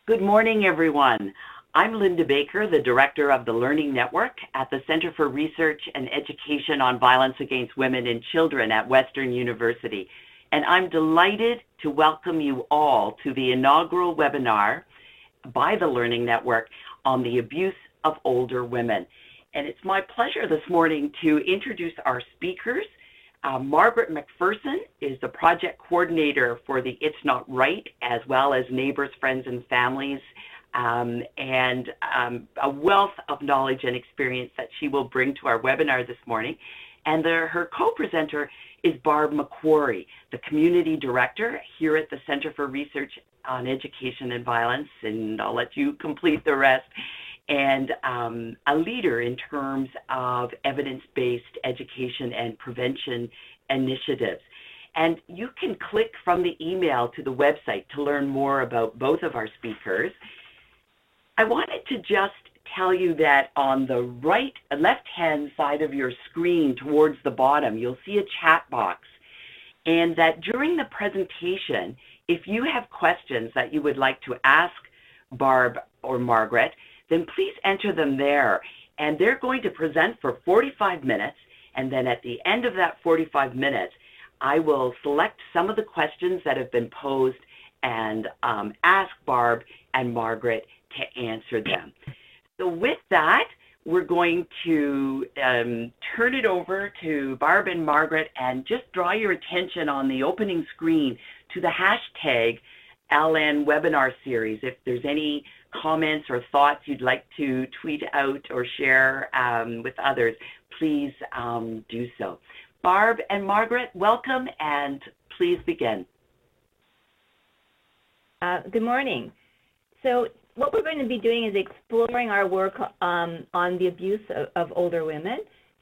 Good morning, everyone. I'm Linda Baker, the Director of the Learning Network at the Center for Research and Education on Violence Against Women and Children at Western University. And I'm delighted to welcome you all to the inaugural webinar by the Learning Network on the abuse of older women. And it's my pleasure this morning to introduce our speakers. Margaret MacPherson is the project coordinator for the It's Not Right, as well as Neighbours, Friends and Families, and a wealth of knowledge and experience that she will bring to our webinar this morning. And her co-presenter is Barb MacQuarrie, the community director here at the Center for Research on Education and Violence, and I'll let you complete the rest, and a leader in terms of evidence-based education and prevention initiatives. And you can click from the email to the website to learn more about both of our speakers. I wanted to just tell you that on the left-hand side of your screen towards the bottom, you'll see a chat box. And that during the presentation, if you have questions that you would like to ask Barb or Margaret, then please enter them there. And they're going to present for 45 minutes. And then at the end of that 45 minutes, I will select some of the questions that have been posed and ask Barb and Margaret to answer them. So with that, we're going to turn it over to Barb and Margaret and just draw your attention on the opening screen to the hashtag LN Webinar Series. If there's any comments or thoughts you'd like to tweet out or share with others, please do so. Barb and Margaret, welcome, and please begin. Good morning. So what we're going to be doing is exploring our work on the abuse of older women.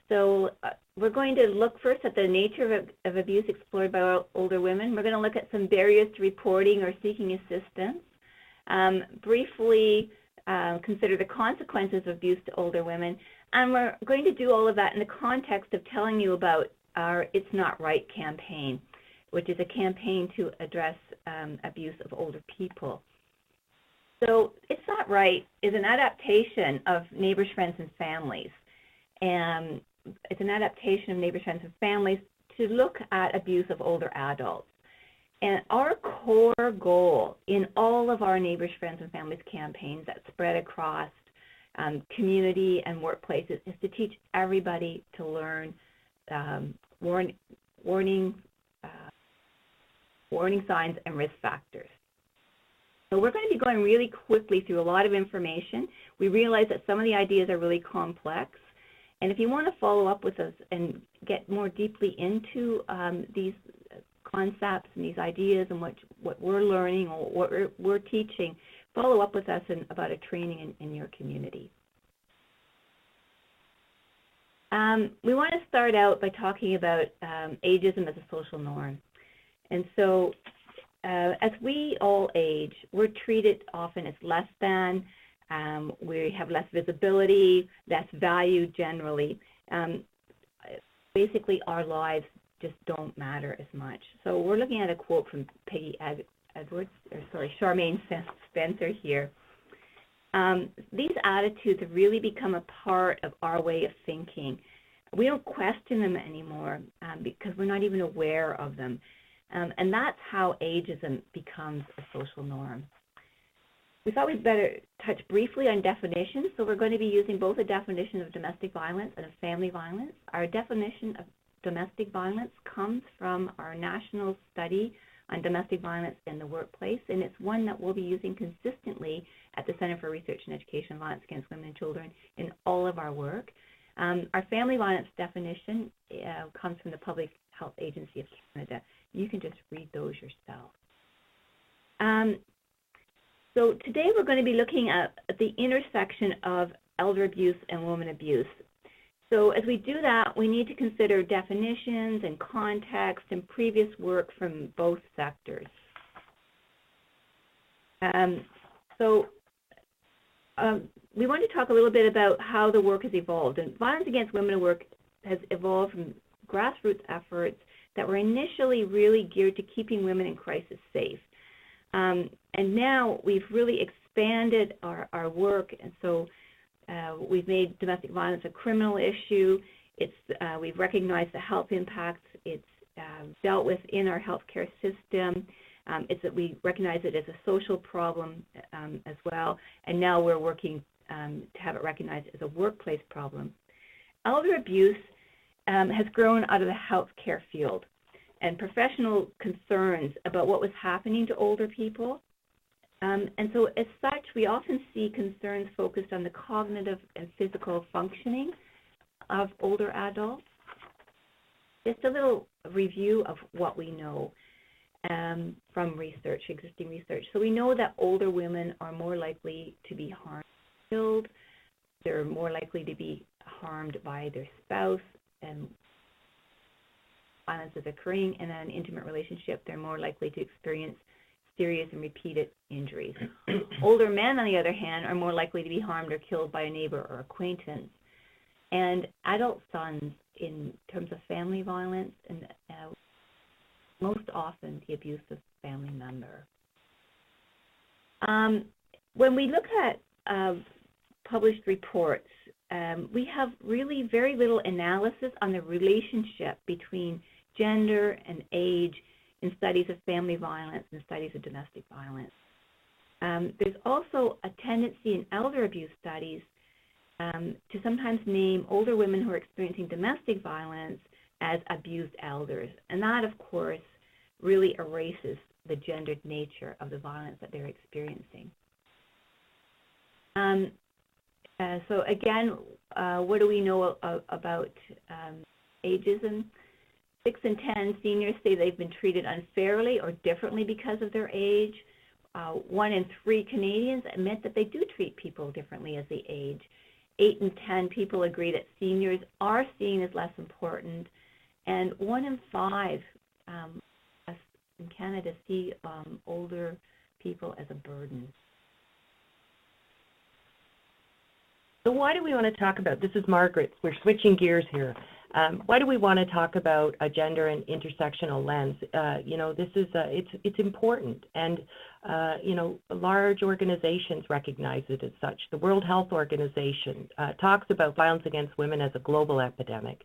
So we're going to look first at the nature of abuse explored by older women. We're going to look at some barriers to reporting or seeking assistance. Briefly consider the consequences of abuse to older women. And we're going to do all of that in the context of telling you about our It's Not Right campaign, which is a campaign to address abuse of older people. So It's Not Right is an adaptation of Neighbours, Friends and Families. And it's an adaptation of Neighbours, Friends and Families to look at abuse of older adults. And our core goal in all of our Neighbours, Friends and Families campaigns that spread across community and workplaces is to teach everybody to learn warning signs and risk factors. So we're going to be going really quickly through a lot of information. We realize that some of the ideas are really complex. And if you want to follow up with us and get more deeply into these concepts and these ideas and what we're learning or what we're teaching, follow up with us about a training in your community. We want to start out by talking about ageism as a social norm. And so as we all age, we're treated often as less than, we have less visibility, less value generally. Basically, our lives just don't matter as much. So we're looking at a quote from Charmaine Spencer here. These attitudes have really become a part of our way of thinking. We don't question them anymore because we're not even aware of them. And that's how ageism becomes a social norm. We thought we'd better touch briefly on definitions. So we're going to be using both a definition of domestic violence and of family violence. Our definition of domestic violence comes from our national study on domestic violence in the workplace, and it's one that we'll be using consistently at the Center for Research and Education on Violence Against Women and Children in all of our work. Our family violence definition comes from the Public Health Agency of Canada. You can just read those yourself. So today we're going to be looking at the intersection of elder abuse and women abuse. So as we do that, we need to consider definitions and context and previous work from both sectors. We want to talk a little bit about how the work has evolved. And violence against women at work has evolved from grassroots efforts that were initially really geared to keeping women in crisis safe. And now we've really expanded our work, and so we've made domestic violence a criminal issue. We've recognized the health impacts. It's dealt with in our healthcare system. It's that we recognize it as a social problem as well, and now we're working to have it recognized as a workplace problem. Elder abuse has grown out of the healthcare field, and professional concerns about what was happening to older people. And so as such, we often see concerns focused on the cognitive and physical functioning of older adults. Just a little review of what we know from research, existing research. So we know that older women are more likely to be harmed, killed. They're more likely to be harmed by their spouse, and violence is occurring in an intimate relationship. They're more likely to experience serious and repeated injuries. Older men, on the other hand, are more likely to be harmed or killed by a neighbor or acquaintance. And adult sons, in terms of family violence, and most often the abusive family member. When we look at published reports, we have really very little analysis on the relationship between gender and age in studies of family violence and studies of domestic violence. There's also a tendency in elder abuse studies to sometimes name older women who are experiencing domestic violence as abused elders. And that, of course, really erases the gendered nature of the violence that they're experiencing. So again, what do we know about ageism? 6 in 10 seniors say they've been treated unfairly or differently because of their age. 1 in 3 Canadians admit that they do treat people differently as they age. 8 in 10 people agree that seniors are seen as less important, and 1 in 5 in Canada see older people as a burden. So why do we want to talk about, this is Margaret, we're switching gears here. Why do we want to talk about a gender and intersectional lens? This is, it's important, and, large organizations recognize it as such. The World Health Organization talks about violence against women as a global epidemic.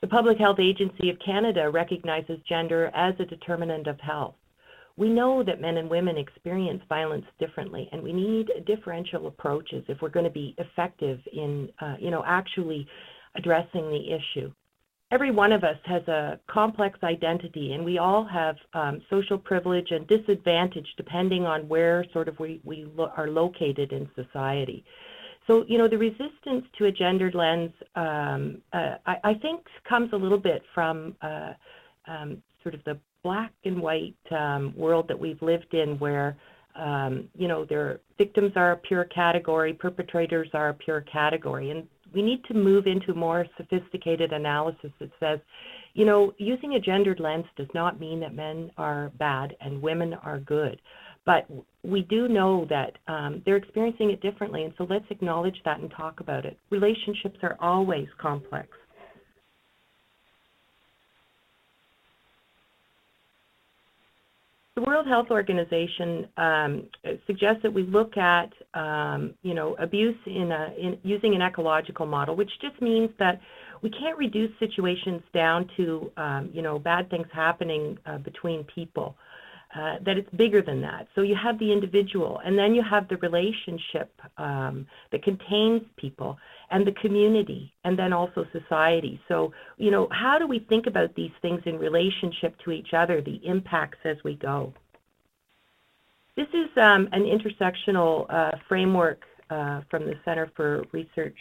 The Public Health Agency of Canada recognizes gender as a determinant of health. We know that men and women experience violence differently, and we need differential approaches if we're going to be effective in, actually addressing the issue. Every one of us has a complex identity, and we all have social privilege and disadvantage depending on where sort of we are located in society. So, the resistance to a gendered lens, I think, comes a little bit from sort of the black and white world that we've lived in, where, their victims are a pure category, perpetrators are a pure category. And we need to move into more sophisticated analysis that says, using a gendered lens does not mean that men are bad and women are good. But we do know that they're experiencing it differently, and so let's acknowledge that and talk about it. Relationships are always complex. The World Health Organization suggests that we look at, abuse in using an ecological model, which just means that we can't reduce situations down to, bad things happening between people, that it's bigger than that. So you have the individual, and then you have the relationship that contains people, and the community, and then also society. So, how do we think about these things in relationship to each other, the impacts as we go? This is an intersectional framework from the Center for Research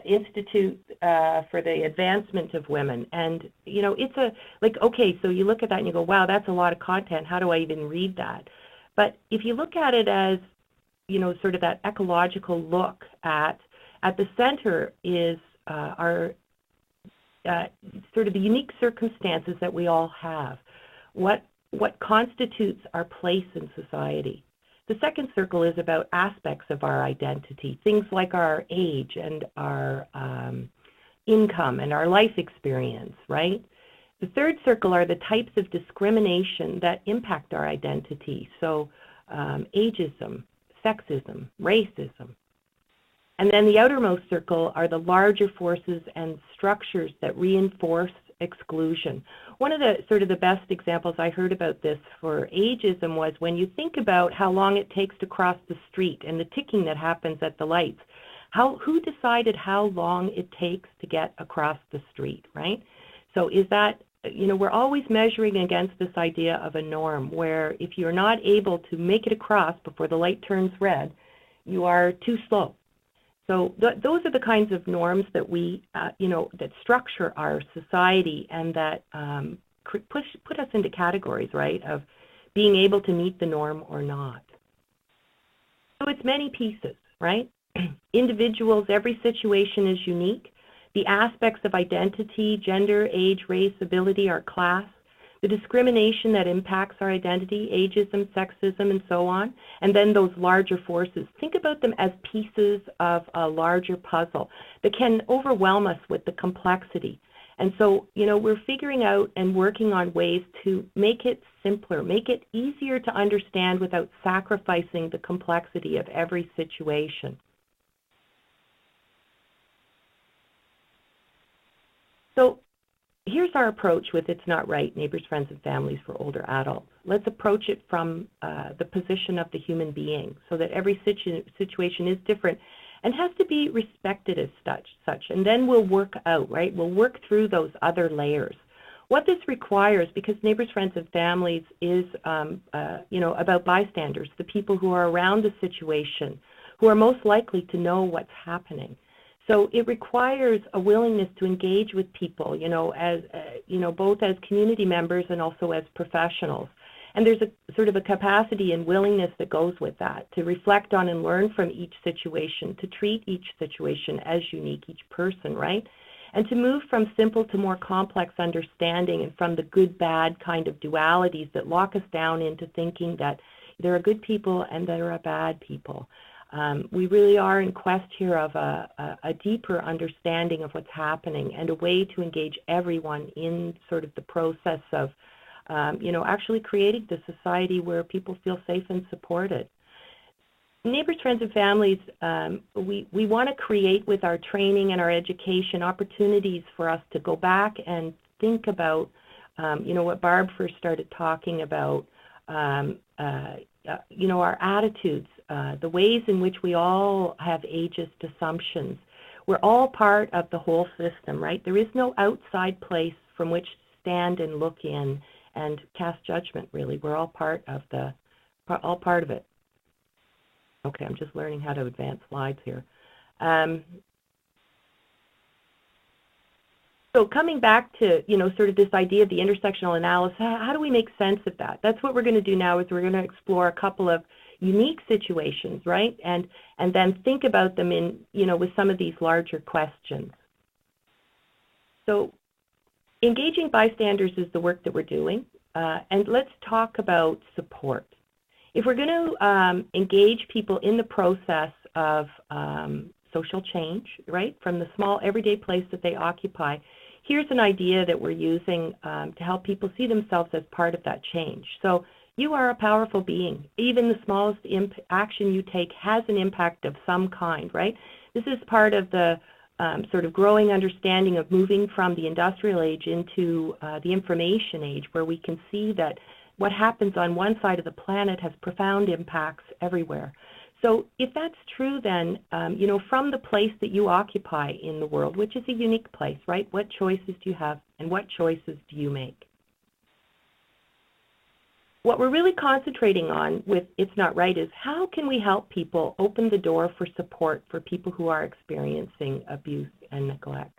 Institute for the Advancement of Women. And, it's okay, so you look at that and you go, wow, that's a lot of content. How do I even read that? But if you look at it as, sort of that ecological look at the center is our sort of the unique circumstances that we all have. What constitutes our place in society? The second circle is about aspects of our identity, things like our age and our income and our life experience, right? The third circle are the types of discrimination that impact our identity. So ageism, sexism, racism. And then the outermost circle are the larger forces and structures that reinforce exclusion. One of the sort of the best examples I heard about this for ageism was when you think about how long it takes to cross the street and the ticking that happens at the lights. Who decided how long it takes to get across the street, right? So is that, we're always measuring against this idea of a norm where if you're not able to make it across before the light turns red, you are too slow. So those are the kinds of norms that we, that structure our society and that put us into categories, right, of being able to meet the norm or not. So it's many pieces, right? Individuals, every situation is unique. The aspects of identity, gender, age, race, ability, our class, the discrimination that impacts our identity, ageism, sexism, and so on, and then those larger forces. Think about them as pieces of a larger puzzle that can overwhelm us with the complexity. And so, we're figuring out and working on ways to make it simpler, make it easier to understand without sacrificing the complexity of every situation. So here's our approach with It's Not Right, Neighbors, Friends, and Families for Older Adults. Let's approach it from the position of the human being so that every situation is different and has to be respected as such. And then we'll work out, right? We'll work through those other layers. What this requires, because Neighbors, Friends, and Families is, about bystanders, the people who are around the situation, who are most likely to know what's happening. So it requires a willingness to engage with people, as both as community members and also as professionals. And there's a sort of a capacity and willingness that goes with that, to reflect on and learn from each situation, to treat each situation as unique, each person, right? And to move from simple to more complex understanding and from the good-bad kind of dualities that lock us down into thinking that there are good people and there are bad people. We really are in quest here of a deeper understanding of what's happening and a way to engage everyone in sort of the process of, actually creating the society where people feel safe and supported. Neighbors, Friends, and Families, we want to create with our training and our education opportunities for us to go back and think about, what Barb first started talking about, our attitudes, the ways in which we all have ageist assumptions. We're all part of the whole system, right? There is no outside place from which to stand and look in and cast judgment, really. We're all part of it. Okay, I'm just learning how to advance slides here. So coming back to, sort of this idea of the intersectional analysis, how do we make sense of that? That's what we're going to do now, is we're going to explore a couple of unique situations, right? And then think about them in, with some of these larger questions. So engaging bystanders is the work that we're doing. And let's talk about support. If we're going to engage people in the process of social change, right, from the small everyday place that they occupy, here's an idea that we're using to help people see themselves as part of that change. So you are a powerful being. Even the smallest action you take has an impact of some kind, right? This is part of the sort of growing understanding of moving from the industrial age into the information age, where we can see that what happens on one side of the planet has profound impacts everywhere. So if that's true, then, from the place that you occupy in the world, which is a unique place, right? What choices do you have and what choices do you make? What we're really concentrating on with It's Not Right is how can we help people open the door for support for people who are experiencing abuse and neglect.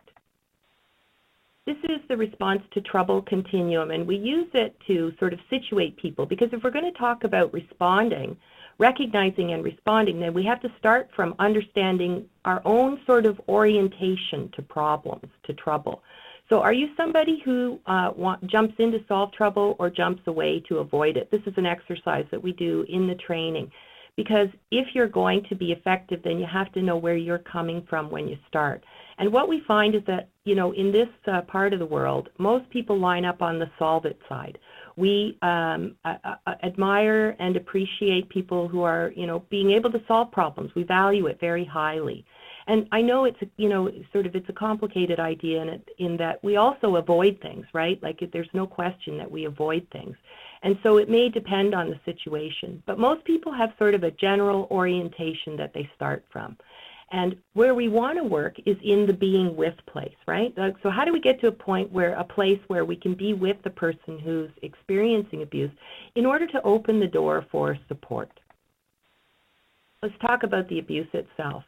This is the response to trouble continuum, and we use it to sort of situate people, because if we're going to talk about responding, recognizing and responding, then we have to start from understanding our own sort of orientation to problems, to trouble. So are you somebody who jumps in to solve trouble or jumps away to avoid it? This is an exercise that we do in the training, because if you're going to be effective, then you have to know where you're coming from when you start. And what we find is that, in this part of the world, most people line up on the solve it side, We admire and appreciate people who are, being able to solve problems. We value it very highly. And I know it's, it's a complicated idea in that we also avoid things, right? Like there's no question that we avoid things. And so it may depend on the situation. But most people have sort of a general orientation that they start from. And where we want to work is in the being with place, right? So how do we get to a place where we can be with the person who's experiencing abuse in order to open the door for support? Let's talk about the abuse itself.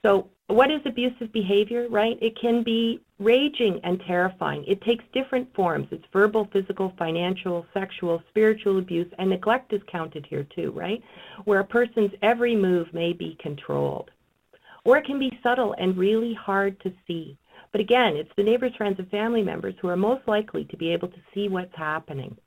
So what is abusive behavior, right? It can be raging and terrifying. It takes different forms. It's verbal, physical, financial, sexual, spiritual abuse, and neglect is counted here too, right? Where a person's every move may be controlled. Or it can be subtle and really hard to see. But again, it's the neighbors, friends, and family members who are most likely to be able to see what's happening.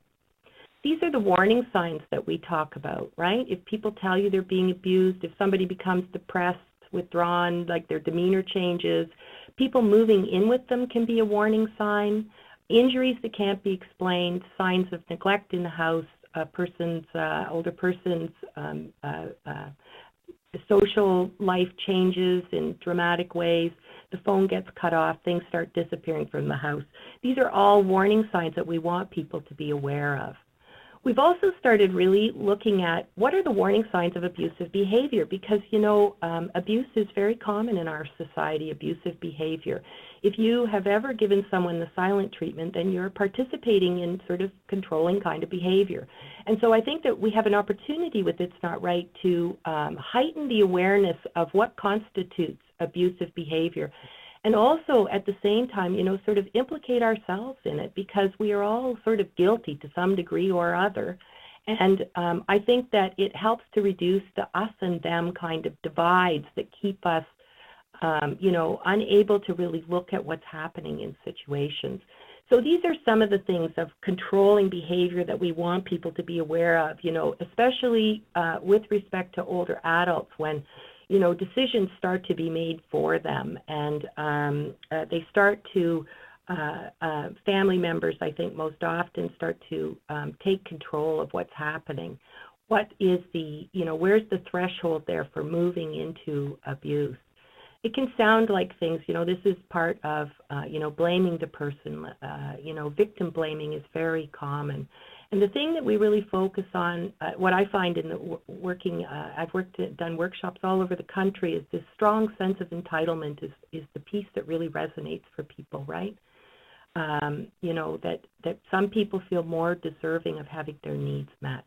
These are the warning signs that we talk about, right? If people tell you they're being abused, if somebody becomes depressed, withdrawn, like their demeanor changes, people moving in with them can be a warning sign. Injuries that can't be explained, signs of neglect in the house, older person's social life changes in dramatic ways, the phone gets cut off, things start disappearing from the house. These are all warning signs that we want people to be aware of. We've also started really looking at what are the warning signs of abusive behavior, because, abuse is very common in our society, abusive behavior. If you have ever given someone the silent treatment, then you're participating in sort of controlling kind of behavior. And so I think that we have an opportunity with It's Not Right to heighten the awareness of what constitutes abusive behavior. And also, at the same time, sort of implicate ourselves in it, because we are all sort of guilty to some degree or other. And I think that it helps to reduce the us and them kind of divides that keep us, unable to really look at what's happening in situations. So these are some of the things of controlling behavior that we want people to be aware of, especially with respect to older adults when decisions start to be made for them, and they start to, family members, I think, most often start to take control of what's happening. What is where's the threshold there for moving into abuse? It can sound like things, this is part of, blaming the person, victim blaming is very common. And the thing that we really focus on, what I find in the I've done workshops all over the country, is this strong sense of entitlement is the piece that really resonates for people, right? That some people feel more deserving of having their needs met.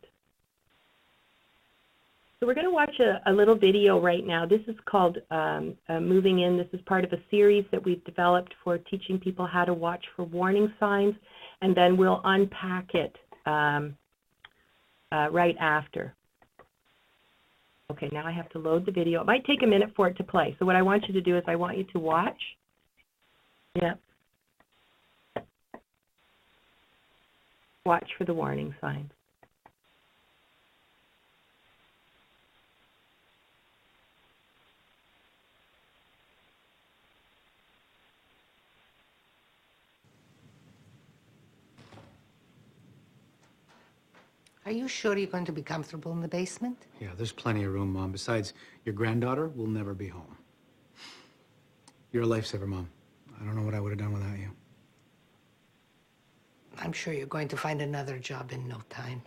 So we're going to watch a little video right now. This is called Moving In. This is part of a series that we've developed for teaching people how to watch for warning signs, and then we'll unpack it right after. Okay, now I have to load the video. It might take a minute for it to play. So what I want you to do is I want you to watch. Yep. Watch for the warning signs. Are you sure you're going to be comfortable in the basement? Yeah, there's plenty of room, Mom. Besides, your granddaughter will never be home. You're a lifesaver, Mom. I don't know what I would have done without you. I'm sure you're going to find another job in no time.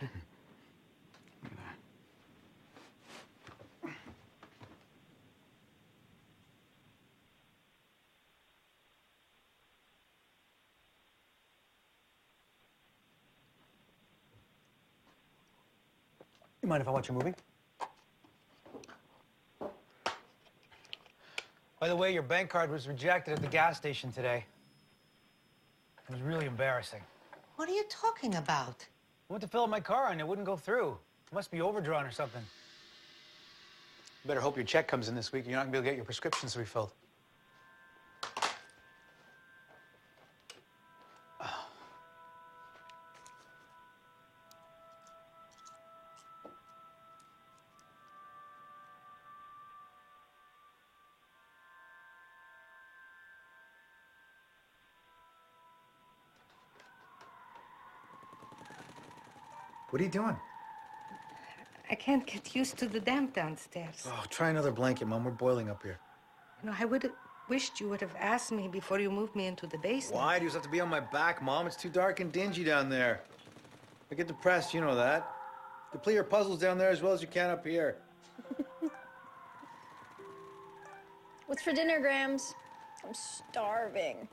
You mind if I watch a movie? By the way, your bank card was rejected at the gas station today. It was really embarrassing. What are you talking about? I went to fill up my car and it wouldn't go through. It must be overdrawn or something. You better hope your check comes in this week and you're not gonna be able to get your prescriptions refilled. What are you doing? I can't get used to the damp downstairs. Oh, try another blanket, Mom. We're boiling up here. You know, I would have wished you would have asked me before you moved me into the basement. Why? Do you just have to be on my back, Mom? It's too dark and dingy down there. I get depressed, you know that. Complete your puzzles down there as well as you can up here. What's for dinner, Grams? I'm starving.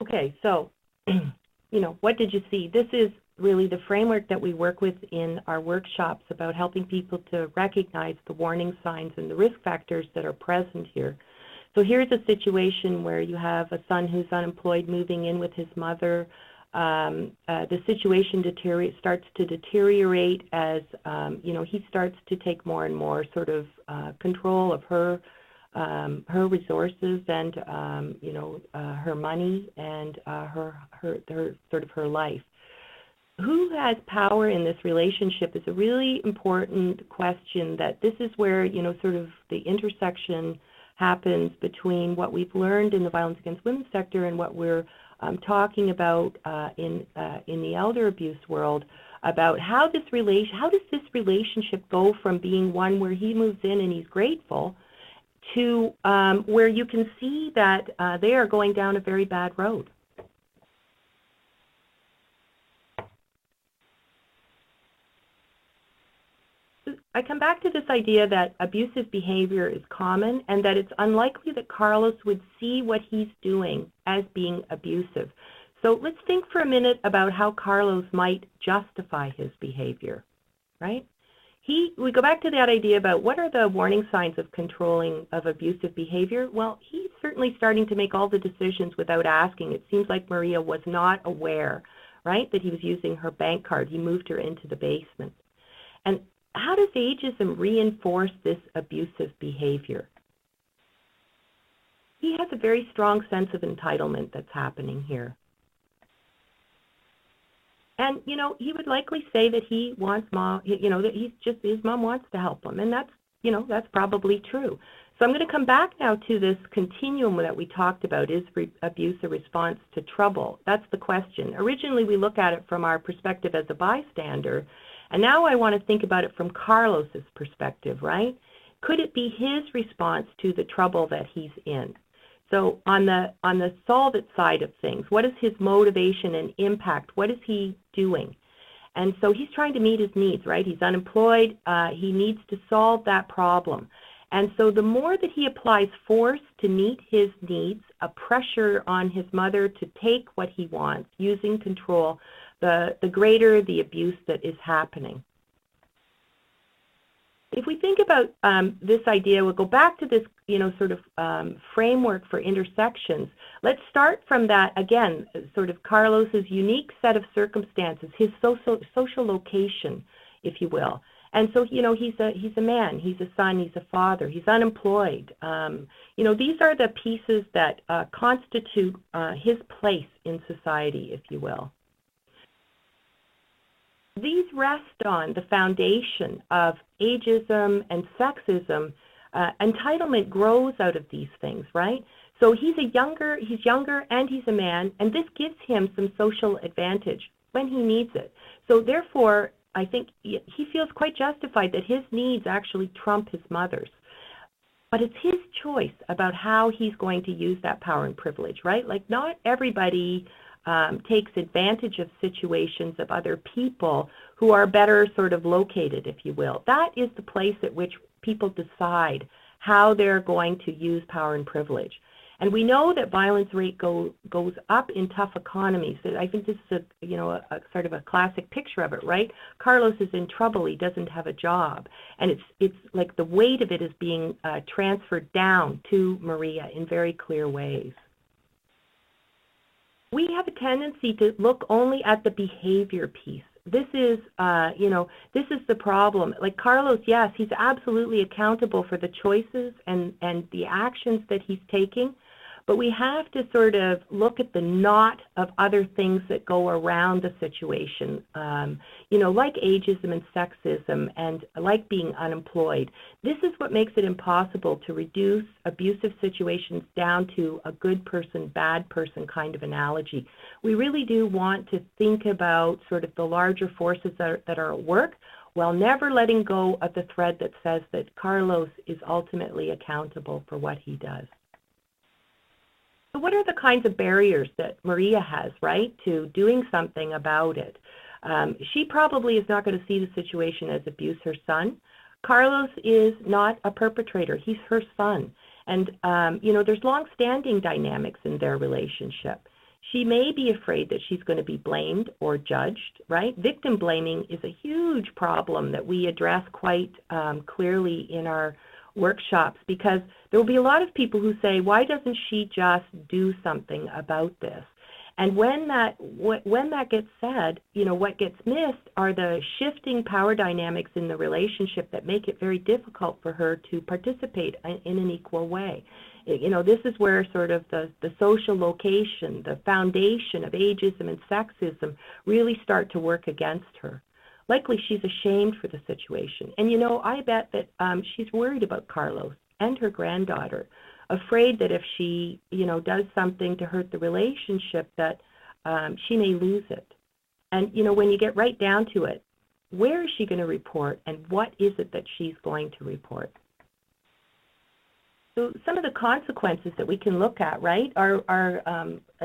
Okay, so, what did you see? This is really the framework that we work with in our workshops about helping people to recognize the warning signs and the risk factors that are present here. So here's a situation where you have a son who's unemployed moving in with his mother. The situation starts to deteriorate as, he starts to take more and more sort of control of her resources and, her money and her life. Who has power in this relationship is a really important question. That this is where, sort of the intersection happens between what we've learned in the violence against women sector and what we're talking about in the elder abuse world, about how does this relationship go from being one where he moves in and he's grateful to where you can see that they are going down a very bad road. I come back to this idea that abusive behavior is common and that it's unlikely that Carlos would see what he's doing as being abusive. So let's think for a minute about how Carlos might justify his behavior, right? We go back to that idea about what are the warning signs of abusive behavior. Well, he's certainly starting to make all the decisions without asking. It seems like Maria was not aware, right, that he was using her bank card. He moved her into the basement. And how does ageism reinforce this abusive behavior? He has a very strong sense of entitlement that's happening here. And, he would likely say that he wants mom, that his mom wants to help him. And that's probably true. So I'm going to come back now to this continuum that we talked about. Is abuse a response to trouble? That's the question. Originally, we look at it from our perspective as a bystander. And now I want to think about it from Carlos's perspective, right? Could it be his response to the trouble that he's in? So on the solve it side of things, what is his motivation and impact? What is he doing? And so he's trying to meet his needs, right? He's unemployed. He needs to solve that problem. And so the more that he applies force to meet his needs, a pressure on his mother to take what he wants, using control, the greater the abuse that is happening. If we think about this idea, we'll go back to this, sort of framework for intersections. Let's start from that, again, sort of Carlos's unique set of circumstances, his social location, if you will. And so, he's a man, he's a son, he's a father, he's unemployed. These are the pieces that constitute his place in society, if you will. These rest on the foundation of ageism and sexism. Entitlement grows out of these things, right? So he's younger and he's a man, and this gives him some social advantage when he needs it. So therefore, I think he feels quite justified that his needs actually trump his mother's. But it's his choice about how he's going to use that power and privilege, right? Like, not everybody takes advantage of situations of other people who are better sort of located, if you will. That is the place at which people decide how they're going to use power and privilege. And we know that violence rate goes up in tough economies. I think this is a sort of a classic picture of it, right? Carlos is in trouble. He doesn't have a job. And it's like the weight of it is being transferred down to Maria in very clear ways. We have a tendency to look only at the behavior piece. This is, this is the problem. Like Carlos, yes, he's absolutely accountable for the choices and the actions that he's taking, but we have to sort of look at the knot of other things that go around the situation, like ageism and sexism and like being unemployed. This is what makes it impossible to reduce abusive situations down to a good person, bad person kind of analogy. We really do want to think about sort of the larger forces that are at work, while never letting go of the thread that says that Carlos is ultimately accountable for what he does. So what are the kinds of barriers that Maria has, right, to doing something about it? She probably is not going to see the situation as abuse her son. Carlos is not a perpetrator. He's her son. And, there's long-standing dynamics in their relationship. She may be afraid that she's going to be blamed or judged, right? Victim blaming is a huge problem that we address quite clearly in our workshops, because there will be a lot of people who say, why doesn't she just do something about this? And when that gets said, what gets missed are the shifting power dynamics in the relationship that make it very difficult for her to participate in an equal way. This is where sort of the social location, the foundation of ageism and sexism really start to work against her. Likely she's ashamed for the situation. And, I bet that she's worried about Carlos and her granddaughter, afraid that if she, does something to hurt the relationship, that she may lose it. And, when you get right down to it, where is she going to report, and what is it that she's going to report? So some of the consequences that we can look at, right, are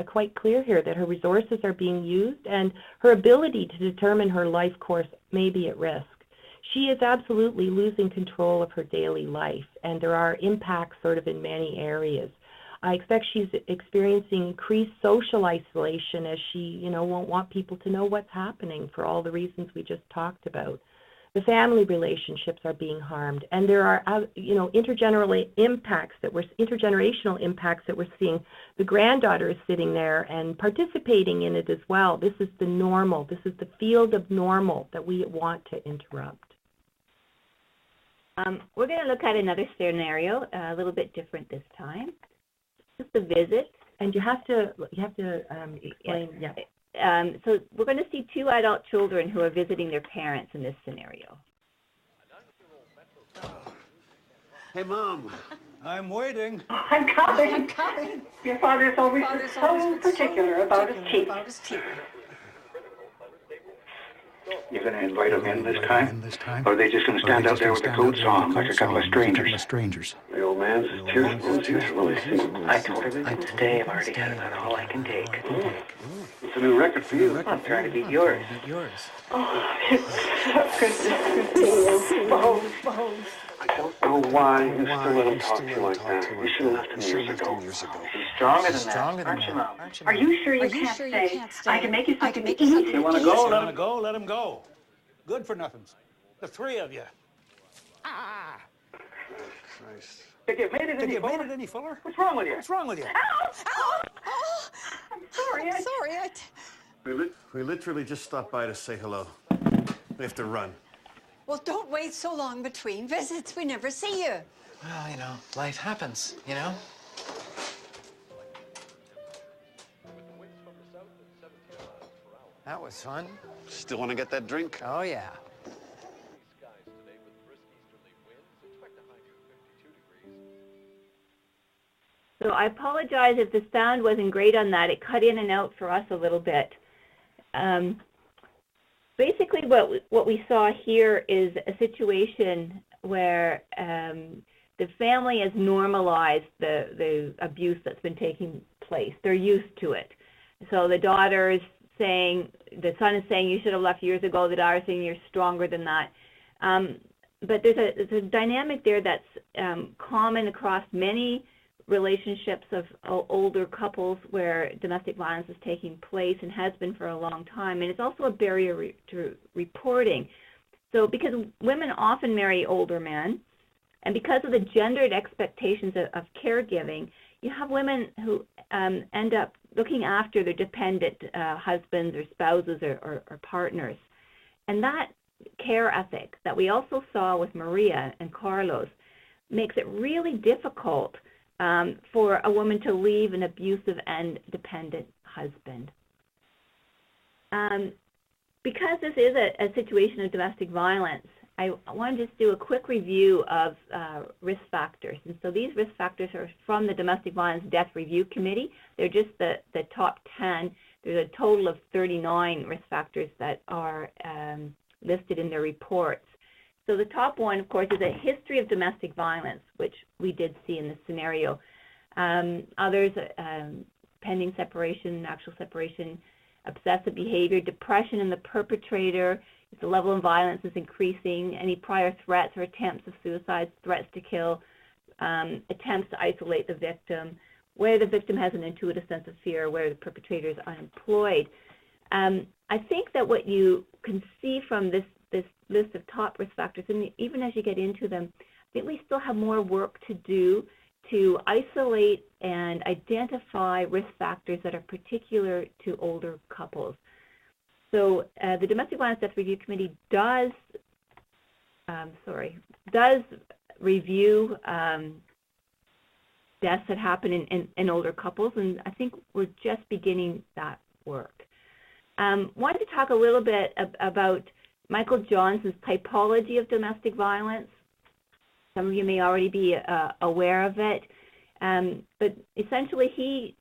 quite clear here, that her resources are being used and her ability to determine her life course may be at risk. She is absolutely losing control of her daily life, and there are impacts sort of in many areas. I expect she's experiencing increased social isolation as she, won't want people to know what's happening for all the reasons we just talked about. The family relationships are being harmed, and there are, intergenerational impacts that we're seeing. The granddaughter is sitting there and participating in it as well. This is the normal. This is the field of normal that we want to interrupt. We're going to look at another scenario, a little bit different this time. Just a visit, and you have to explain. Yeah. So we're going to see two adult children who are visiting their parents in this scenario. Hey, Mom. I'm waiting. I'm coming. Your father's always so particular about his teeth. You going to invite them in this time? Or are they just going to stand out there with their coats on like a couple of strangers? The old man's tears really sing. I told her we could stay. I've already had about all I can take. It's a new record for you. I'm trying to beat yours. Oh, it's so good to see you both. I don't know why you still let him talk to you like that. You should have left him years ago. He's stronger than that, aren't you, Mom? Are you sure you can't stay? I can make you something to eat. You want to go? Let him go. Let him go. Good for nothings. The three of you. Ah! Christ. Have you made it any fuller? What's wrong with you? Ow! Oh! I'm sorry. We literally just stopped by to say hello. We have to run. Well, don't wait so long between visits. We never see you. Well, life happens, That was fun. Still want to get that drink? Oh, yeah. So I apologize if the sound wasn't great on that. It cut in and out for us a little bit. Basically, what we saw here is a situation where the family has normalized the abuse that's been taking place. They're used to it. So the daughter is saying, the son is saying, you should have left years ago. The daughter is saying, you're stronger than that. But there's a dynamic there that's common across many relationships of older couples where domestic violence is taking place and has been for a long time. And it's also a barrier to reporting. So because women often marry older men, and because of the gendered expectations of caregiving, you have women who end up looking after their dependent husbands or spouses or partners. And that care ethic that we also saw with Maria and Carlos makes it really difficult for a woman to leave an abusive and dependent husband. Because this is a situation of domestic violence, I want to just do a quick review of risk factors. And so these risk factors are from the Domestic Violence Death Review Committee. They're just the top 10. There's a total of 39 risk factors that are listed in their reports. So the top one, of course, is a history of domestic violence, which we did see in this scenario. Others, pending separation, actual separation, obsessive behavior, depression in the perpetrator, if the level of violence is increasing, any prior threats or attempts of suicide, threats to kill, attempts to isolate the victim, where the victim has an intuitive sense of fear, where the perpetrator is unemployed. I think that what you can see from this list of top risk factors, and even as you get into them, I think we still have more work to do to isolate and identify risk factors that are particular to older couples. So the Domestic Violence Death Review Committee does review deaths that happen in older couples, and I think we're just beginning that work. Wanted to talk a little bit about Michael Johnson's typology of domestic violence. Some of you may already be aware of it, but essentially he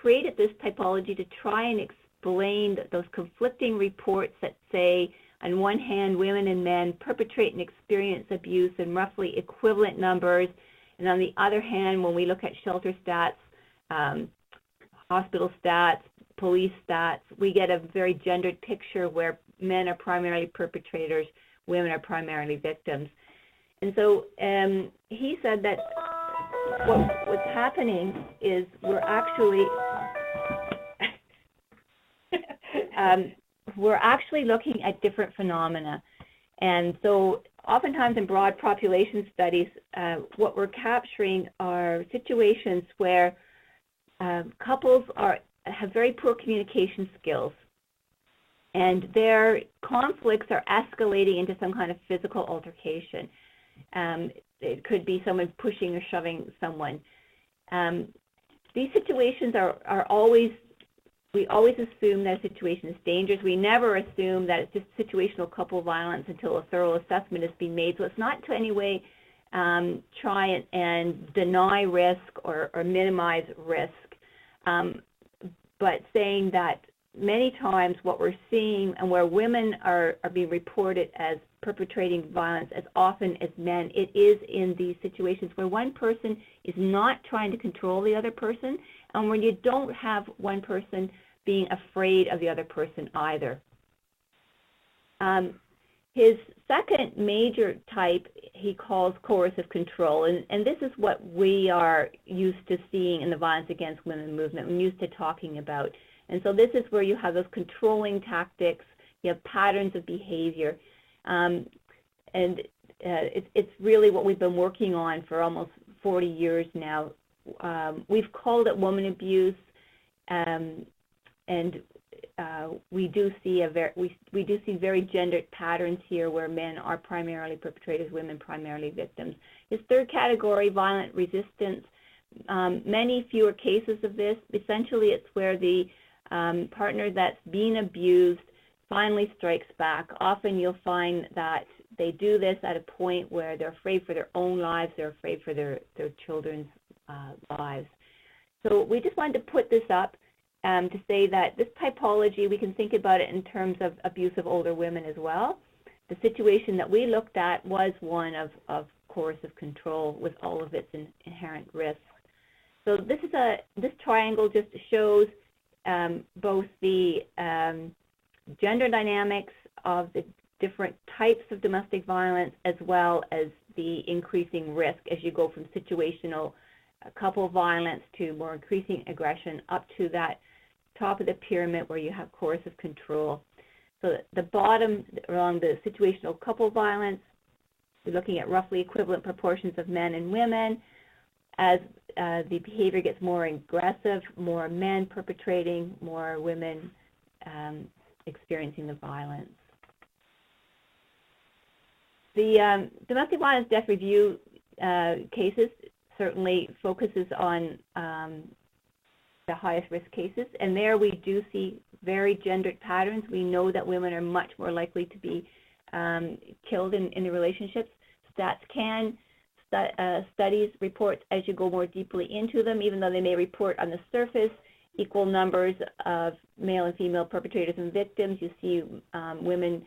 created this typology to try and explain those conflicting reports that say, on one hand, women and men perpetrate and experience abuse in roughly equivalent numbers, and on the other hand, when we look at shelter stats, hospital stats, police stats, we get a very gendered picture where men are primarily perpetrators, women are primarily victims. And so he said that what's happening is we're actually looking at different phenomena. And so oftentimes in broad population studies, what we're capturing are situations where couples have very poor communication skills, and their conflicts are escalating into some kind of physical altercation. It could be someone pushing or shoving someone. These situations are always, we always assume that a situation is dangerous. We never assume that it's just situational couple violence until a thorough assessment is being made. So it's not to any way try and deny risk or minimize risk, but saying that many times what we're seeing and where women are being reported as perpetrating violence as often as men, it is in these situations where one person is not trying to control the other person, and when you don't have one person being afraid of the other person either. His second major type he calls coercive control, and this is what we are used to seeing in the violence against women movement, we're used to talking about. And so this is where you have those controlling tactics, you have patterns of behavior, and it's really what we've been working on for almost 40 years now. We've called it woman abuse, and we do see very gendered patterns here where men are primarily perpetrators, women primarily victims. His third category, violent resistance, many fewer cases of this. Essentially, it's where the partner that's being abused finally strikes back. Often you'll find that they do this at a point where they're afraid for their own lives, they're afraid for their children's lives. So we just wanted to put this up to say that this typology, we can think about it in terms of abusive older women as well. The situation that we looked at was one of coercive control with all of its inherent risks. So this triangle just shows both the gender dynamics of the different types of domestic violence as well as the increasing risk as you go from situational couple violence to more increasing aggression up to that top of the pyramid where you have coercive control. So the bottom along the situational couple violence, we're looking at roughly equivalent proportions of men and women. As the behavior gets more aggressive, more men perpetrating, more women experiencing the violence. The domestic violence death review cases certainly focuses on the highest risk cases, and there we do see very gendered patterns. We know that women are much more likely to be killed in the relationships. Studies report, as you go more deeply into them, even though they may report on the surface equal numbers of male and female perpetrators and victims, you see women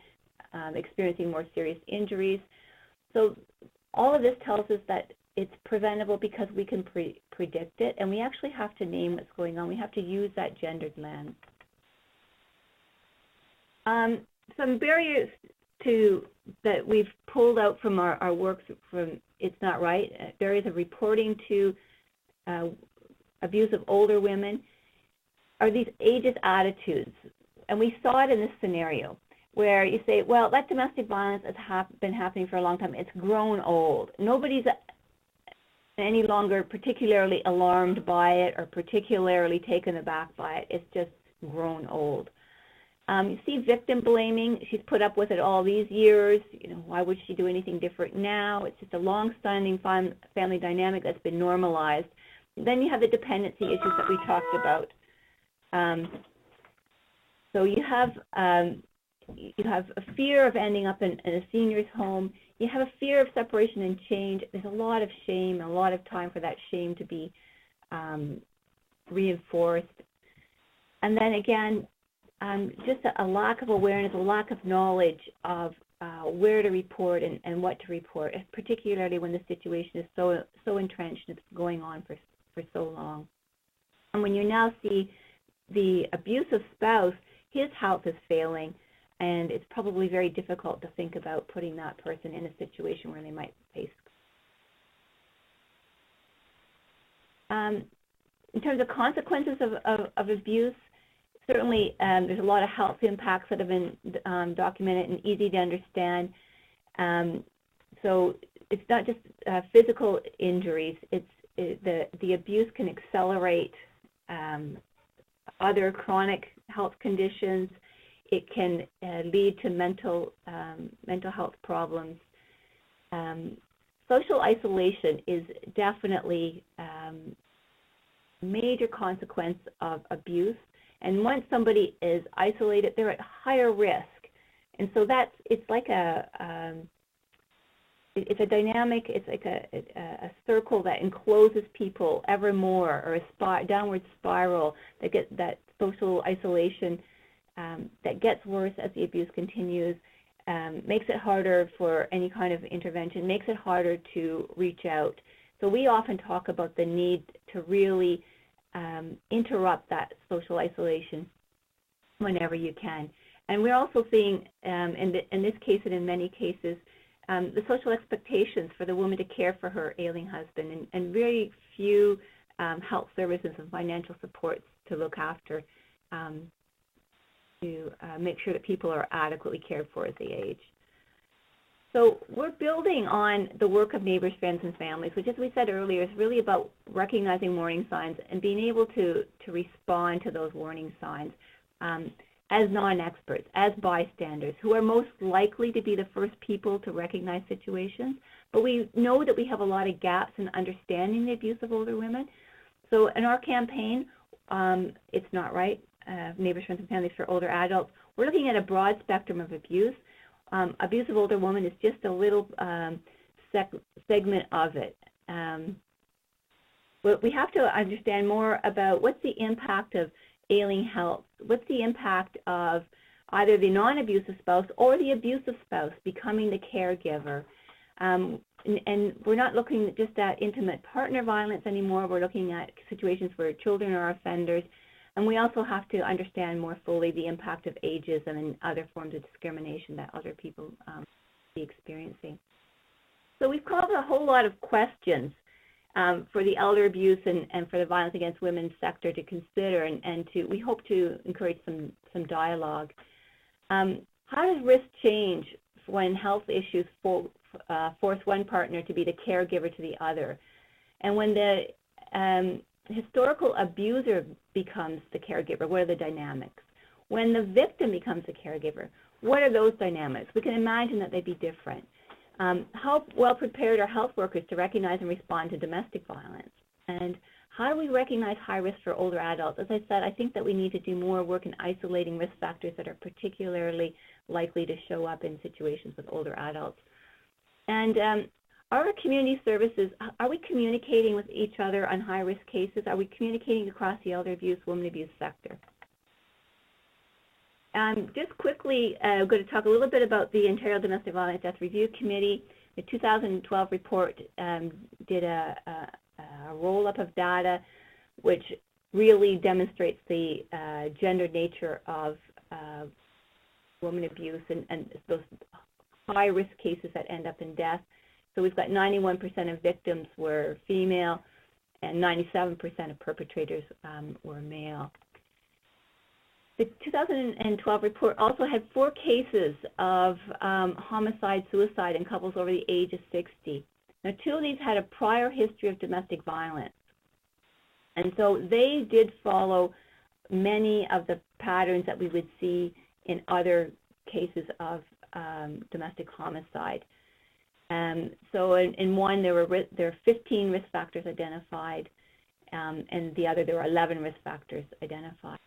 experiencing more serious injuries. So all of this tells us that it's preventable because we can predict it, and we actually have to name what's going on. We have to use that gendered lens. Some barriers that we've pulled out from our work from It's Not Right, barriers of reporting to abuse of older women, are these ageist attitudes. And we saw it in this scenario where you say, well, that domestic violence has been happening for a long time. It's grown old. Nobody's any longer particularly alarmed by it or particularly taken aback by it. It's just grown old. You see victim blaming. She's put up with it all these years. You know, why would she do anything different now? It's just a long-standing family dynamic that's been normalized. Then you have the dependency issues that we talked about. So you have a fear of ending up in a senior's home. You have a fear of separation and change. There's a lot of shame, a lot of time for that shame to be reinforced. And then again, just a lack of awareness, a lack of knowledge of where to report and what to report, particularly when the situation is so entrenched and it's going on for so long. And when you now see the abusive spouse, his health is failing, and it's probably very difficult to think about putting that person in a situation where they might face. In terms of consequences of abuse, certainly there's a lot of health impacts that have been documented and easy to understand. So it's not just physical injuries. The abuse can accelerate other chronic health conditions. It can lead to mental health problems. Social isolation is definitely a major consequence of abuse. And once somebody is isolated, they're at higher risk. And so it's like it's a dynamic, it's like a circle that encloses people ever more, or a downward spiral that social isolation that gets worse as the abuse continues, makes it harder for any kind of intervention, makes it harder to reach out. So we often talk about the need to really interrupt that social isolation whenever you can. And we're also seeing, in this case and in many cases, the social expectations for the woman to care for her ailing husband, and very few health services and financial supports to look after, to make sure that people are adequately cared for as they age. So we're building on the work of Neighbours, Friends, and Families, which, as we said earlier, is really about recognizing warning signs and being able to respond to those warning signs as non-experts, as bystanders, who are most likely to be the first people to recognize situations. But we know that we have a lot of gaps in understanding the abuse of older women. So in our campaign, It's Not Right, Neighbours, Friends, and Families for Older Adults, we're looking at a broad spectrum of abuse. Abuse of older women is just a little segment of it. But we have to understand more about what's the impact of ailing health, what's the impact of either the non-abusive spouse or the abusive spouse becoming the caregiver. And we're not looking just at intimate partner violence anymore. We're looking at situations where children are offenders. And we also have to understand more fully the impact of ageism and other forms of discrimination that other people be experiencing. So we've called a whole lot of questions for the elder abuse and for the violence against women sector to consider, and we hope to encourage some dialogue. How does risk change when health issues force one partner to be the caregiver to the other? And when the historical abuser becomes the caregiver, what are the dynamics? When the victim becomes the caregiver, what are those dynamics? We can imagine that they'd be different. How well prepared are health workers to recognize and respond to domestic violence? And how do we recognize high risk for older adults? As I said, I think that we need to do more work in isolating risk factors that are particularly likely to show up in situations with older adults. And are our community services, are we communicating with each other on high-risk cases? Are we communicating across the elder abuse, women abuse sector? Just quickly, I'm going to talk a little bit about the Ontario Domestic Violence Death Review Committee. The 2012 report did a roll-up of data which really demonstrates the gendered nature of women abuse and those high-risk cases that end up in death. So we've got 91% of victims were female and 97% of perpetrators were male. The 2012 report also had 4 cases of homicide, suicide in couples over the age of 60. Now, 2 of these had a prior history of domestic violence. And so they did follow many of the patterns that we would see in other cases of domestic homicide. So in one, there were 15 risk factors identified, and the other, there were 11 risk factors identified.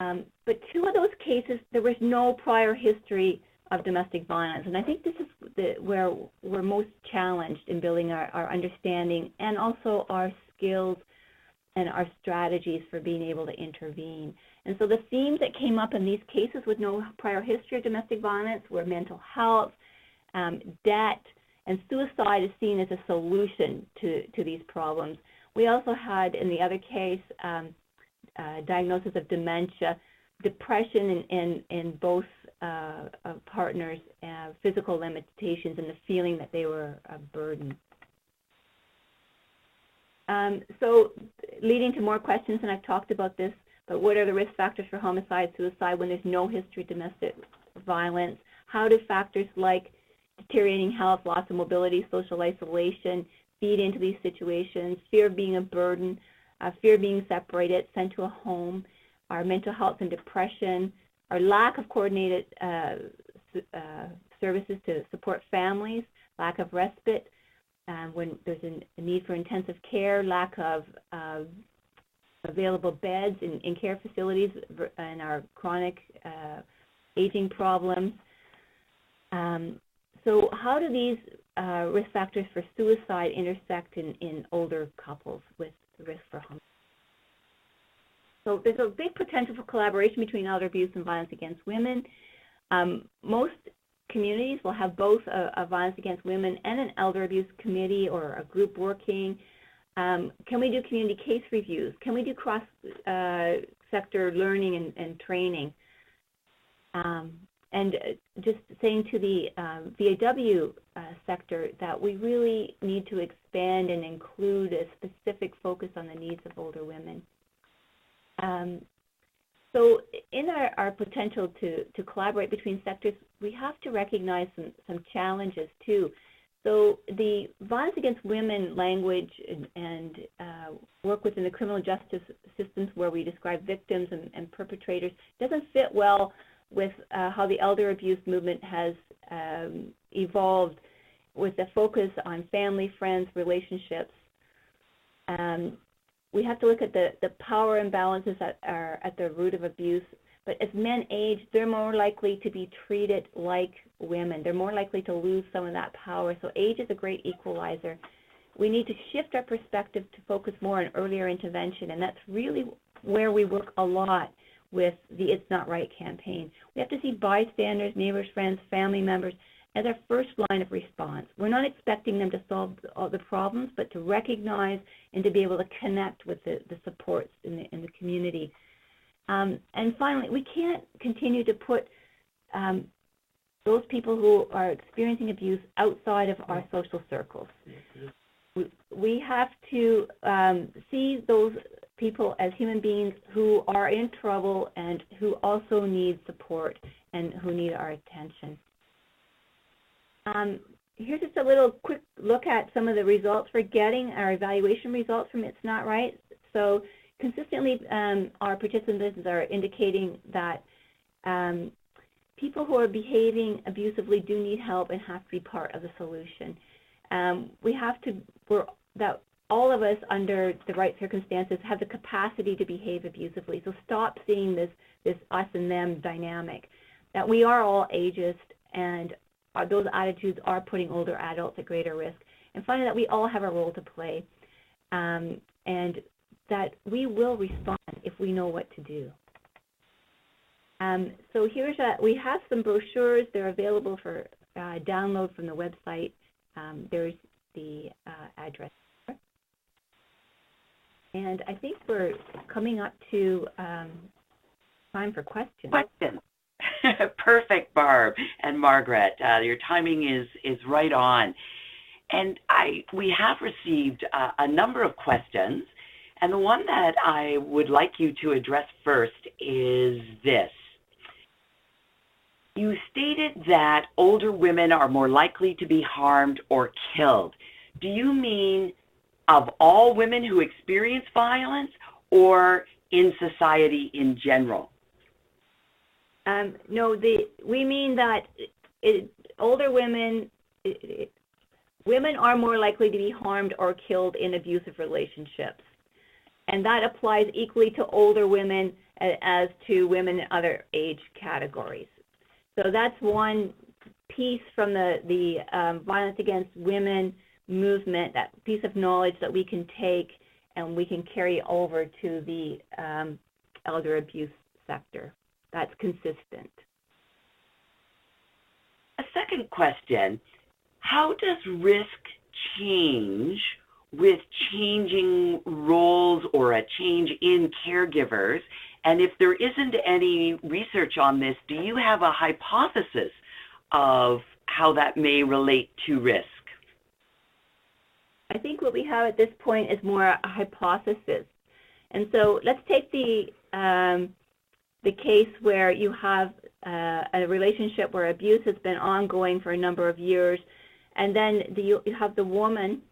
But 2 of those cases, there was no prior history of domestic violence. And I think this is where we're most challenged in building our understanding and also our skills and our strategies for being able to intervene. And so the themes that came up in these cases with no prior history of domestic violence were mental health, debt, and suicide is seen as a solution to these problems. We also had, in the other case, diagnosis of dementia, depression in both partners, physical limitations, and the feeling that they were a burden. So leading to more questions, and I've talked about this, but what are the risk factors for homicide, suicide when there's no history of domestic violence? How do factors like deteriorating health, loss of mobility, social isolation feed into these situations? Fear of being a burden, fear of being separated, sent to a home, our mental health and depression, our lack of coordinated services to support families, lack of respite, when there's a need for intensive care, lack of available beds in care facilities, and our chronic aging problems. So how do these risk factors for suicide intersect in older couples with the risk for homicide? So there's a big potential for collaboration between elder abuse and violence against women. Most communities will have both a violence against women and an elder abuse committee or a group working. Can we do community case reviews? Can we do cross-sector learning and training? And just saying to the VAW sector that we really need to expand and include a specific focus on the needs of older women. So in our potential to collaborate between sectors, we have to recognize some challenges too. So the violence against women language and work within the criminal justice systems where we describe victims and perpetrators doesn't fit well with how the elder abuse movement has evolved with the focus on family, friends, relationships. We have to look at the power imbalances that are at the root of abuse. But as men age, they're more likely to be treated like women. They're more likely to lose some of that power. So age is a great equalizer. We need to shift our perspective to focus more on earlier intervention, and that's really where we work a lot with the It's Not Right campaign. We have to see bystanders, neighbors, friends, family members as our first line of response. We're not expecting them to solve all the problems, but to recognize and to be able to connect with the supports in the community. And finally, we can't continue to put those people who are experiencing abuse outside of our social circles. We have to see those people as human beings who are in trouble and who also need support and who need our attention. Here's just a little quick look at some of the results we're getting, our evaluation results from It's Not Right. So consistently, our participants are indicating that people who are behaving abusively do need help and have to be part of the solution. All of us, under the right circumstances, have the capacity to behave abusively. So stop seeing this us and them dynamic. That we are all ageist, and those attitudes are putting older adults at greater risk. And finally, that we all have a role to play, and that we will respond if we know what to do. So we have some brochures. They're available for download from the website. There's the address. And I think we're coming up to time for questions. Perfect, Barb and Margaret. Your timing is right on. And we have received a number of questions. And the one that I would like you to address first is this. You stated that older women are more likely to be harmed or killed. Do you mean of all women who experience violence, or in society in general? No, we mean that older women, women are more likely to be harmed or killed in abusive relationships. And that applies equally to older women as to women in other age categories. So that's one piece from the violence against women movement, that piece of knowledge that we can take and we can carry over to the elder abuse sector. That's consistent. A second question, how does risk change with changing roles or a change in caregivers? And if there isn't any research on this, do you have a hypothesis of how that may relate to risk? I think what we have at this point is more a hypothesis. And so let's take the case where you have a relationship where abuse has been ongoing for a number of years, and then you have the woman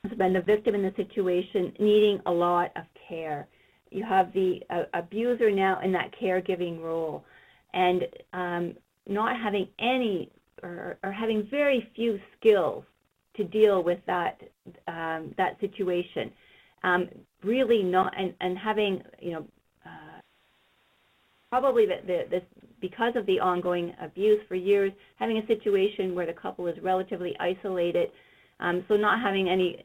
who's been the victim in the situation needing a lot of care. You have the abuser now in that caregiving role, and not having any or having very few skills to deal with that situation. Really not, and having, probably because of the ongoing abuse for years, having a situation where the couple is relatively isolated, so not having any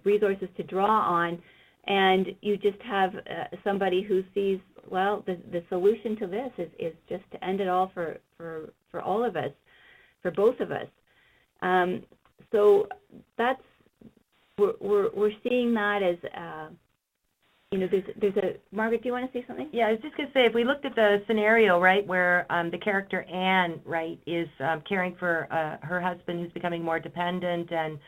resources to draw on, and you just have somebody who sees, well, the solution to this is just to end it all for all of us, for both of us. So that's, we're seeing that as, there's a, Margaret, do you want to say something? Yeah, I was just going to say, if we looked at the scenario, right, where the character Anne, right, is caring for her husband who's becoming more dependent, and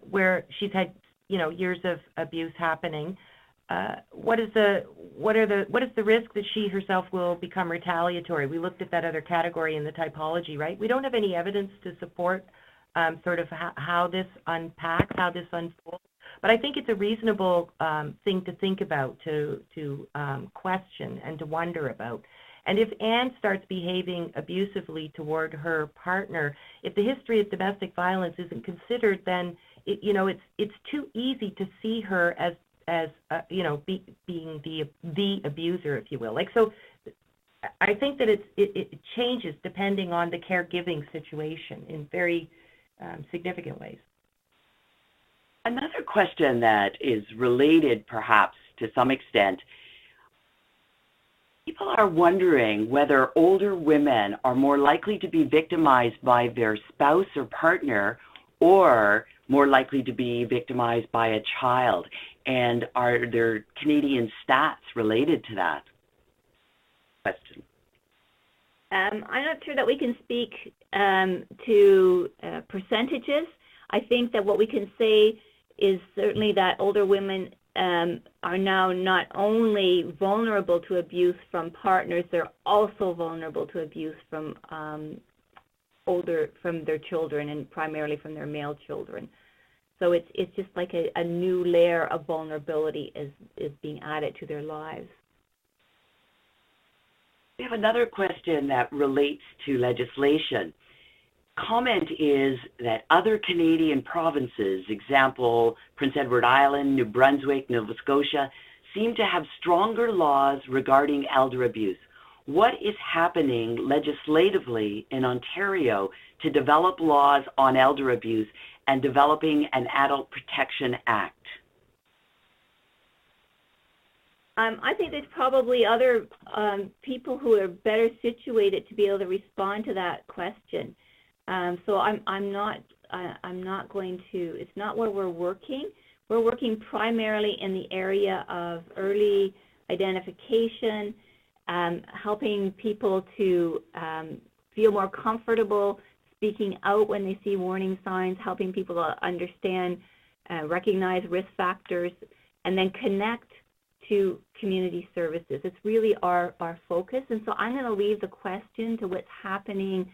where she's had, years of abuse happening, what is the risk that she herself will become retaliatory? We looked at that other category in the typology, right? We don't have any evidence to support sort of how this unpacks, how this unfolds. But I think it's a reasonable thing to think about, to question and to wonder about. And if Anne starts behaving abusively toward her partner, if the history of domestic violence isn't considered, then it's too easy to see her as being the abuser, if you will. So I think that it changes depending on the caregiving situation in very significant ways. Another question that is related, perhaps, to some extent, people are wondering whether older women are more likely to be victimized by their spouse or partner, or more likely to be victimized by a child. And are there Canadian stats related to that question? I'm not sure that we can speak to percentages. I think that what we can say is certainly that older women are now not only vulnerable to abuse from partners, they're also vulnerable to abuse from their children, and primarily from their male children. So it's just like a new layer of vulnerability is being added to their lives. We have another question that relates to legislation. Comment is that other Canadian provinces, example, Prince Edward Island, New Brunswick, Nova Scotia, seem to have stronger laws regarding elder abuse. What is happening legislatively in Ontario to develop laws on elder abuse and developing an Adult Protection Act? I think there's probably other people who are better situated to be able to respond to that question. So I'm not going to. It's not where we're working. We're working primarily in the area of early identification, helping people to feel more comfortable speaking out when they see warning signs, helping people to understand, recognize risk factors, and then connect to community services. It's really our focus. And so I'm going to leave the question to what's happening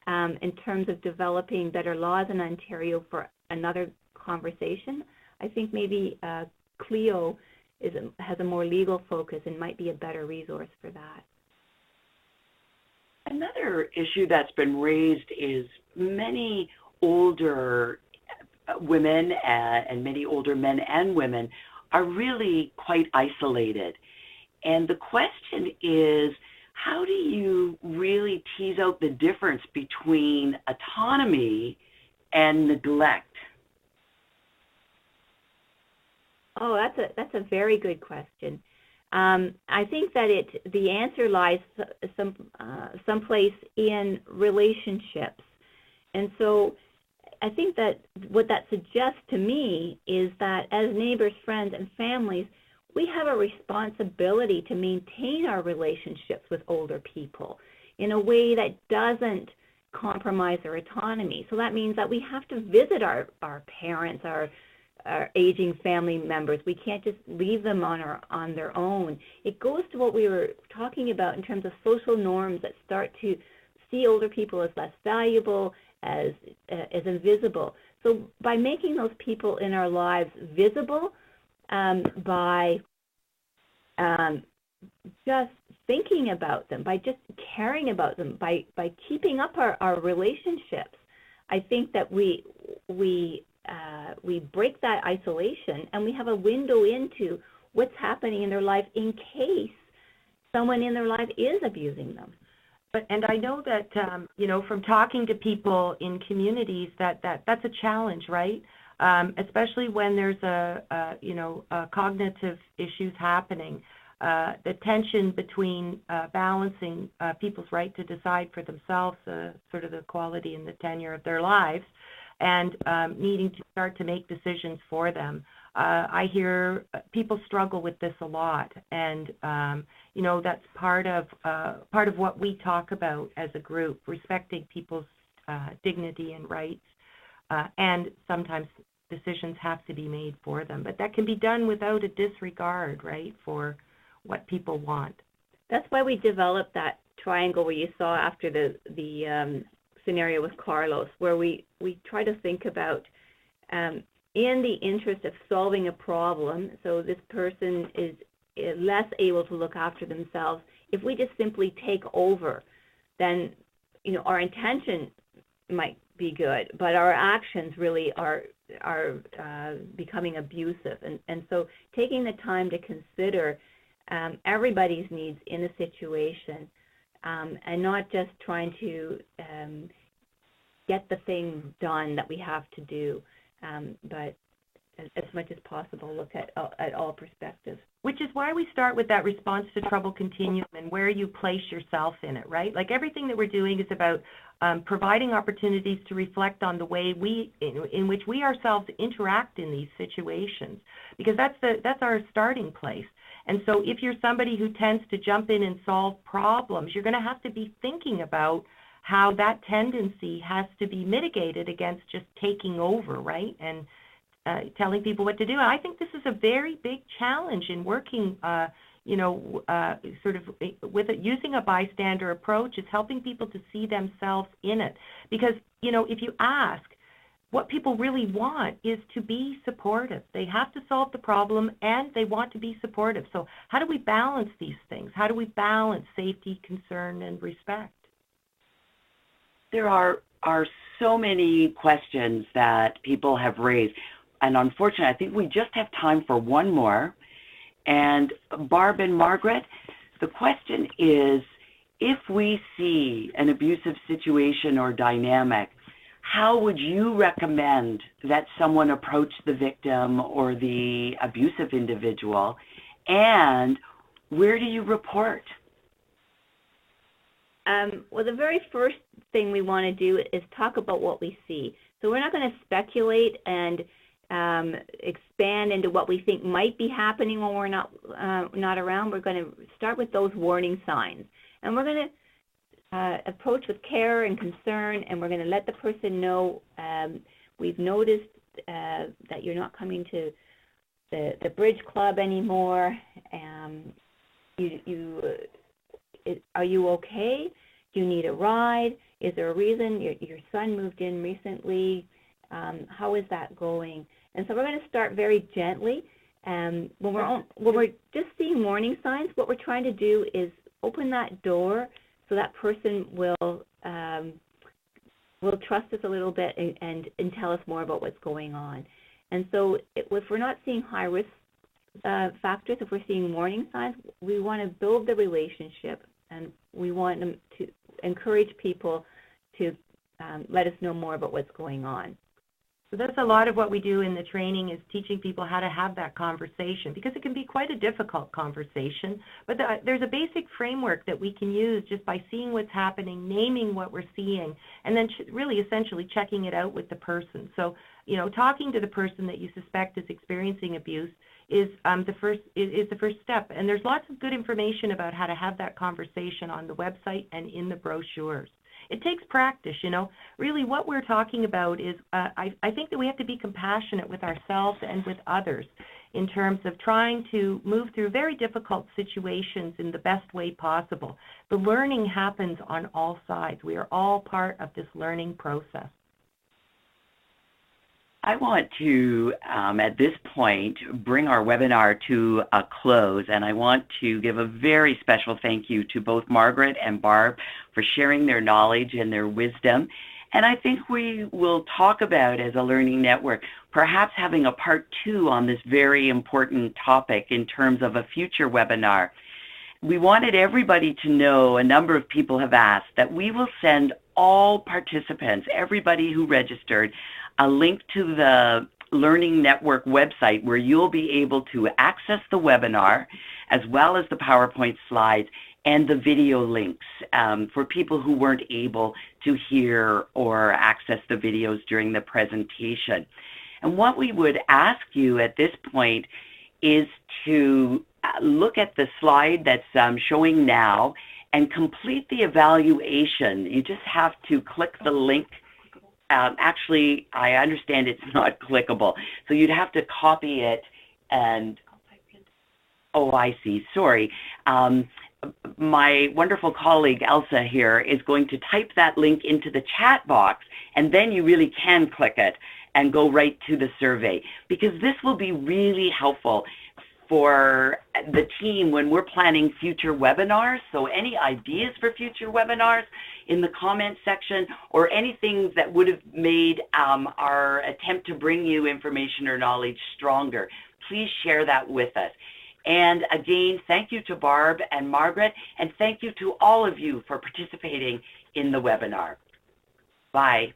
in terms of developing better laws in Ontario for another conversation. I think maybe Cleo has a more legal focus and might be a better resource for that. Another issue that's been raised is many older women and many older men and women are really quite isolated. And the question is, how do you really tease out the difference between autonomy and neglect? Oh, that's a very good question. I think that the answer lies someplace in relationships. And so I think that what that suggests to me is that as neighbors, friends, and families, we have a responsibility to maintain our relationships with older people in a way that doesn't compromise their autonomy. So that means that we have to visit our parents, our aging family members. We can't just leave them on their own. It goes to what we were talking about in terms of social norms that start to see older people as less valuable, as invisible. So by making those people in our lives visible, by just thinking about them, by just caring about them, by keeping up our relationships, I think that we break that isolation and we have a window into what's happening in their life in case someone in their life is abusing them. And I know that, from talking to people in communities that's a challenge, right? Especially when there's cognitive issues happening. The tension between balancing people's right to decide for themselves, sort of the quality and the tenure of their lives, and needing to start to make decisions for them. I hear people struggle with this a lot, and that's part of what we talk about as a group, respecting people's dignity and rights, and sometimes decisions have to be made for them, but that can be done without a disregard, right, for what people want. That's why we developed that triangle where you saw after the scenario with Carlos, where we try to think about in the interest of solving a problem, so this person is less able to look after themselves, if we just simply take over, then our intention might be good, but our actions really are becoming abusive. And so taking the time to consider everybody's needs in a situation, and not just trying to get the things done that we have to do, but as much as possible look at all perspectives. Which is why we start with that response to trouble continuum and where you place yourself in it, right? Like everything that we're doing is about providing opportunities to reflect on the way in which we ourselves interact in these situations, because that's our starting place. And so if you're somebody who tends to jump in and solve problems, you're going to have to be thinking about how that tendency has to be mitigated against just taking over, right? And telling people what to do. And I think this is a very big challenge in working, sort of with it, using a bystander approach, is helping people to see themselves in it. Because, if you ask, what people really want is to be supportive. They have to solve the problem and they want to be supportive. So how do we balance these things? How do we balance safety, concern, and respect? There are so many questions that people have raised. And unfortunately, I think we just have time for one more. And Barb and Margaret, the question is, if we see an abusive situation or dynamic, how would you recommend that someone approach the victim or the abusive individual? And where do you report? Well, the very first thing we want to do is talk about what we see. So we're not going to speculate and expand into what we think might be happening when we're not around. We're going to start with those warning signs. And we're going to approach with care and concern, and we're going to let the person know we've noticed that you're not coming to the bridge club anymore. Are you okay? Do you need a ride? Is there a reason? Your son moved in recently. How is that going? And so we're going to start very gently. When we're just seeing warning signs, what we're trying to do is open that door so that person will trust us a little bit and tell us more about what's going on. And so if we're not seeing high-risk factors, if we're seeing warning signs, we want to build the relationship, and we want them to encourage people to let us know more about what's going on. So that's a lot of what we do in the training, is teaching people how to have that conversation, because it can be quite a difficult conversation. But there's a basic framework that we can use just by seeing what's happening, naming what we're seeing, and then really essentially checking it out with the person. So, talking to the person that you suspect is experiencing abuse is the first step. And there's lots of good information about how to have that conversation on the website and in the brochures. It takes practice, Really what we're talking about is, I think that we have to be compassionate with ourselves and with others in terms of trying to move through very difficult situations in the best way possible. The learning happens on all sides. We are all part of this learning process. I want to, at this point, bring our webinar to a close, and I want to give a very special thank you to both Margaret and Barb for sharing their knowledge and their wisdom. And I think we will talk about, as a learning network, perhaps having a part 2 on this very important topic in terms of a future webinar. We wanted everybody to know, a number of people have asked, that we will send all participants, everybody who registered, a link to the Learning Network website where you'll be able to access the webinar as well as the PowerPoint slides and the video links for people who weren't able to hear or access the videos during the presentation. And what we would ask you at this point is to look at the slide that's showing now and complete the evaluation. You just have to click the link. Actually, I understand it's not clickable, so you'd have to copy it and, oh, I see, sorry. My wonderful colleague, Elsa, here, is going to type that link into the chat box, and then you really can click it and go right to the survey, because this will be really helpful for the team when we're planning future webinars. So any ideas for future webinars in the comments section, or anything that would have made our attempt to bring you information or knowledge stronger, please share that with us. And again, thank you to Barb and Margaret, and thank you to all of you for participating in the webinar. Bye.